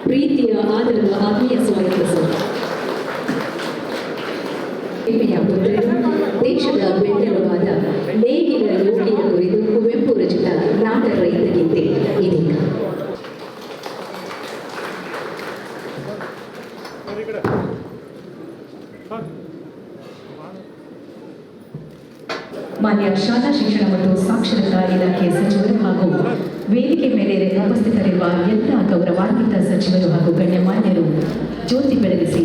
ಪ್ರೀತಿಯ ಆದರದ ಆತ್ಮೀಯ ಸ್ವಾಗತ ಸರ್. ದೇಶದ ಬೆನ್ನೆಲುಬಾದ ನೇಗಿಲ ಯೋಗಿಯ ಕುರಿತು ಕುವೆಂಪು ರಚಿತ ನಾಡ ರೈತ ಗೀತೆ ಇದೀಗ. ಮಾನ್ಯ ಶಾಲಾ ಶಿಕ್ಷಣ ಮತ್ತು ಸಾಕ್ಷರತಾ ಇಲಾಖೆ ಸಚಿವರು ಹಾಗೂ ವೇದಿಕೆ ಮೇಲೆ ಉಪಸ್ಥಿತರಿರುವ ಎಲ್ಲ ಗೌರವಾನ್ವಿತ ಸಚಿವರು ಹಾಗೂ ಗಣ್ಯಮಾನ್ಯರು ಜ್ಯೋತಿ ಬೆಳಗಿಸಿ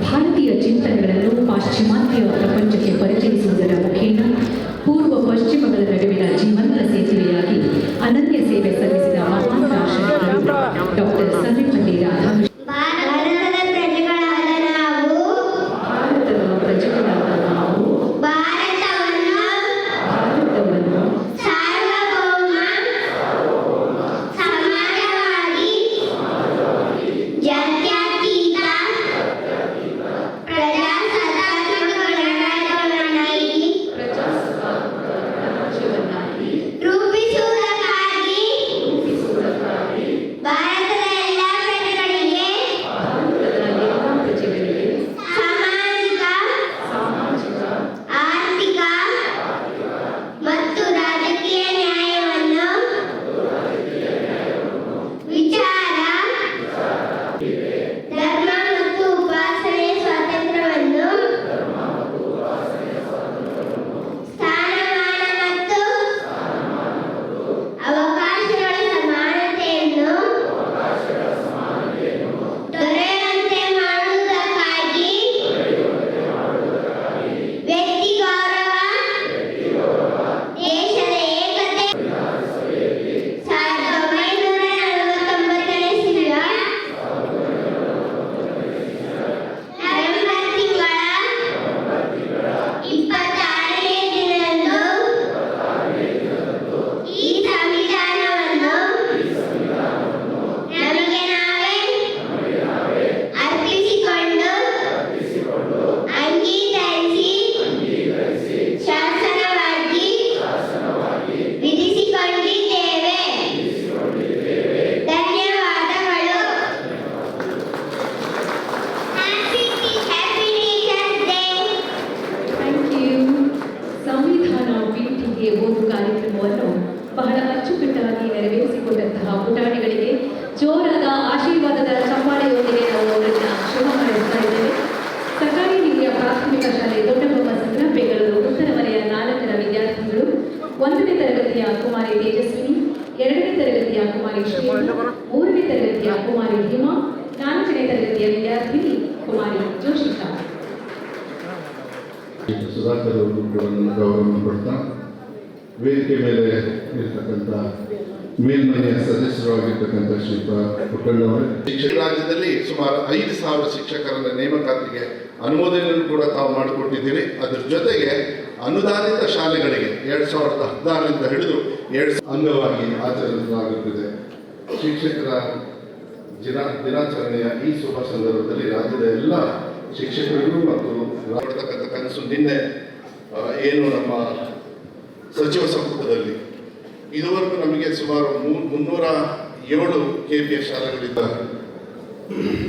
ಭಾರತೀಯ ಚಿಂತನೆಗಳನ್ನು ಪಾಶ್ಚಿಮಾತ್ಯ ಪ್ರಪಂಚಕ್ಕೆ ಪರಿಚಯಿಸುವುದರ ಮುಖೇನ ಪೂರ್ವ ಪಶ್ಚಿಮಗಳ ನಡುವಿನ ಜೀವಂತ ಸೇತುವೆಯಾಗಿ ಅನನ್ಯ ಸೇವೆ ಸಲ್ಲಿಸಿದ ಮಹಾನ್ ರಾಷ್ಟ್ರಪತಿ ಡಾಕ್ಟರ್ ಸರ್ವಪಲ್ಲಿ ರಾಧಾಕೃಷ್ಣ ಓದು ಕಾರ್ಯಕ್ರಮವನ್ನು ಬಹಳ ಅಚ್ಚುಕಟ್ಟಾಗಿ ನೆರವೇರಿಸಿಕೊಂಡಂತಹ ಪುಟಾಣಿಗಳಿಗೆ ಜೋರಾದ ಆಶೀರ್ವಾದದ ಚಪ್ಪಾಳೆಯೊಂದಿಗೆ ನಾವು ಅವರನ್ನ ಶುಭ ಹಾರೈಸ್ತಾ ಇದ್ದೇವೆ. ಸರ್ಕಾರಿ ಹಿರಿಯ ಪ್ರಾಥಮಿಕ ಶಾಲೆ ದೊಡ್ಡಬೊಮ್ಮ ಸಂಗ್ರಹ ಬೆಂಗಳೂರು ಉತ್ತರ ವಲಯ 4ರ ವಿದ್ಯಾರ್ಥಿಗಳು 1ನೇ ತರಗತಿಯ ಕುಮಾರಿ ತೇಜಸ್ವಿನಿ, 2ನೇ ತರಗತಿಯ ಕುಮಾರಿ ಶ್ರೀಮತಿ, 3ನೇ ತರಗತಿಯ ಕುಮಾರಿ ಹಿಮಾ, 4ನೇ ತರಗತಿಯ ವಿದ್ಯಾರ್ಥಿನಿ ಕುಮಾರಿ ಜೋಶಿಕಾ. ಸುಧಾಕರ್ ಅವರು ಕೂಡ ನನ್ನ ಗೌರವವನ್ನು ಕೊಡ್ತಾ ವೇದಿಕೆ ಮೇಲೆ ಇರ್ತಕ್ಕಂಥ ಮೇಲ್ಮನೆಯ ಸದಸ್ಯರಾಗಿರ್ತಕ್ಕಂಥ ಶ್ರೀಪಾ ಪುಟ್ಟಣ್ಣವರು, ಶಿಕ್ಷಣ ರಾಜ್ಯದಲ್ಲಿ ಸುಮಾರು 5,000 ಶಿಕ್ಷಕರ ನೇಮಕಾತಿಗೆ ಅನುಮೋದನೆಯನ್ನು ಕೂಡ ತಾವು ಮಾಡಿಕೊಟ್ಟಿದ್ದೀರಿ. ಅದರ ಜೊತೆಗೆ ಅನುದಾನಿತ ಶಾಲೆಗಳಿಗೆ 2016ರಿಂದ ಹಿಡಿದು 2000 ಅಂಗವಾಗಿ ಆಚರಿಸಲಾಗುತ್ತಿದೆ. ಶಿಕ್ಷಕರ ದಿನಾಚರಣೆಯ ಈ ಶುಭ ಸಂದರ್ಭದಲ್ಲಿ ರಾಜ್ಯದ ಎಲ್ಲ ಶಿಕ್ಷಕರಿಗೂ ಮತ್ತು ಮಾಡತಕ್ಕಂಥ ಕನಸು ನಿನ್ನೆ ಏನು ನಮ್ಮ ಸಚಿವ ಸಂಪುಟದಲ್ಲಿ ಇದುವರೆಗೂ ನಮಗೆ ಸುಮಾರು 307 KPS ಶಾಲೆಗಳಿಂದ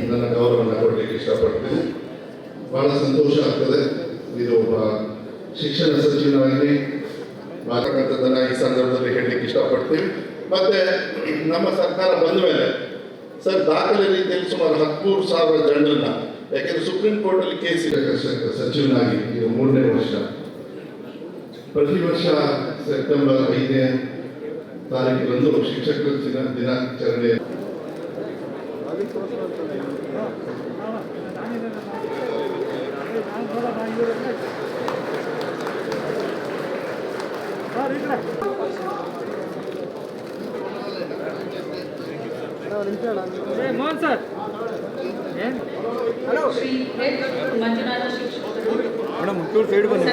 ನನ್ನ ಗೌರವವನ್ನು ಕೊಡಲಿಕ್ಕೆ ಇಷ್ಟಪಡ್ತೇನೆ. ಬಹಳ ಸಂತೋಷ ಆಗ್ತದೆ. ಇದು ಒಬ್ಬ ಶಿಕ್ಷಣ ಸಚಿವನಾಗಿ ಮಾಡತಕ್ಕಂಥದ್ದನ್ನು ಈ ಸಂದರ್ಭದಲ್ಲಿ ಹೇಳಲಿಕ್ಕೆ ಇಷ್ಟಪಡ್ತೀವಿ. ಮತ್ತು ನಮ್ಮ ಸರ್ಕಾರ ಬಂದ ಮೇಲೆ ಸರ್ ದಾಖಲೆ ರೀತಿಯಲ್ಲಿ ಸುಮಾರು 13,000 ಜನರನ್ನ, ಯಾಕೆಂದರೆ ಸುಪ್ರೀಂ ಕೋರ್ಟಲ್ಲಿ ಕೇಸ್ ಸಚಿವನಾಗಿ ಇದು 3ನೇ ವರ್ಷ. ಪ್ರತಿ ವರ್ಷ ಸೆಪ್ಟೆಂಬರ್ 5ನೇ ತಾರೀಕಿನಂದು ಶಿಕ್ಷಕರ ದಿನಾಚರಣೆ ಮೋಹನ್ ಸರ್ ಹಲೋ ಶ್ರೀ ಹೆಚ್ ಮಂಜುನಾಥ ಶಿಕ್ಷಕರು ಮೇಡಮ್ ಒಂಚೂರು ಸೈಡ್ ಬನ್ನಿ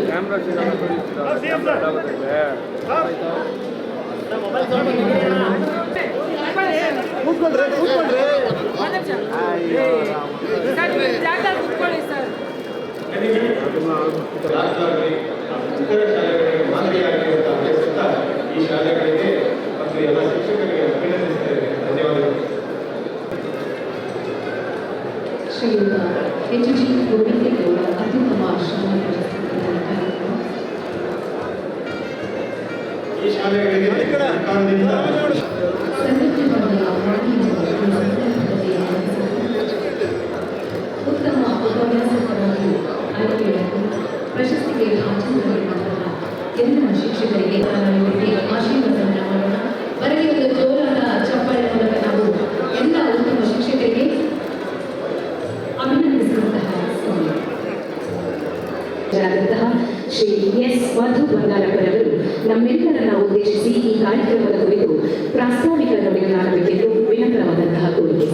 ಕ್ಯಾಮ್ರಾ ಕೂತ್ಕೊಳ್ರಿ ಜಾಗ ಕೂತ್ಕೊಳ್ಳಿ ಸರ್. ರಾಜ್ಯವಾಗಿ ಇತರ ಶಾಲೆಗಳಿಗೆ ಮಾದರಿಯಾಗಿರುವಂತಹ ಅಭ್ಯಾಸದ ಈ ಶಾಲೆಗಳಿಗೆ ಮತ್ತು ಎಲ್ಲ ಶಿಕ್ಷಕರಿಗೆ ಅಭಿನಂದಿಸುತ್ತೇವೆ. ಧನ್ಯವಾದಗಳು. ಶ್ರೀಯುತ ಎಚ್.ಜಿ. ಗೋವಿಂದೇಗೌಡ ಅತ್ಯುತ್ತಮ ಶ್ರಮ ಕಾರ್ಯಕ್ರಮ. ಈ ಶಾಲೆಗಳಿಗೆ ಸರ್ಕಾರದಿಂದ ಸಂಘಟನೆಗಳ ಉತ್ತಮ ಉಪನ್ಯಾಸಕರಾಗಿ ಆಯ್ಕೆಯಾಗಿ ಪ್ರಶಸ್ತಿಗೆ ಭಾಜನರಾಗಿರುವಂತಹ ಎಲ್ಲ ಶಿಕ್ಷಕರಿಗೆ ಆಶೀರ್ವಾದವನ್ನು ಮಾಡೋಣ. ಬರಲಿ ಒಂದು ಜೋರಾದ ಚಪ್ಪಾಳೆ ಮೂಲಕ ನಾವು ಎಲ್ಲ ಉತ್ತಮ ಶಿಕ್ಷಕರಿಗೆ ಅಭಿನಂದಿಸುವಂತಹ ಸಮಯ. ಶ್ರೀ ಎಸ್ ಮಧು ಬಂಗಾರಪ್ಪರವರು ನಮ್ಮೆಲ್ಲರನ್ನ ಉದ್ದೇಶಿಸಿ ಈ ಕಾರ್ಯಕ್ರಮದ ಕುರಿತು ಪ್ರಾಸ್ತಾವಿಕ ನುಡಿಗಳಾಡಬೇಕೆಂದು ವಿನಮ್ರವಾದಂತಹ ಕೋರಿಕೆ.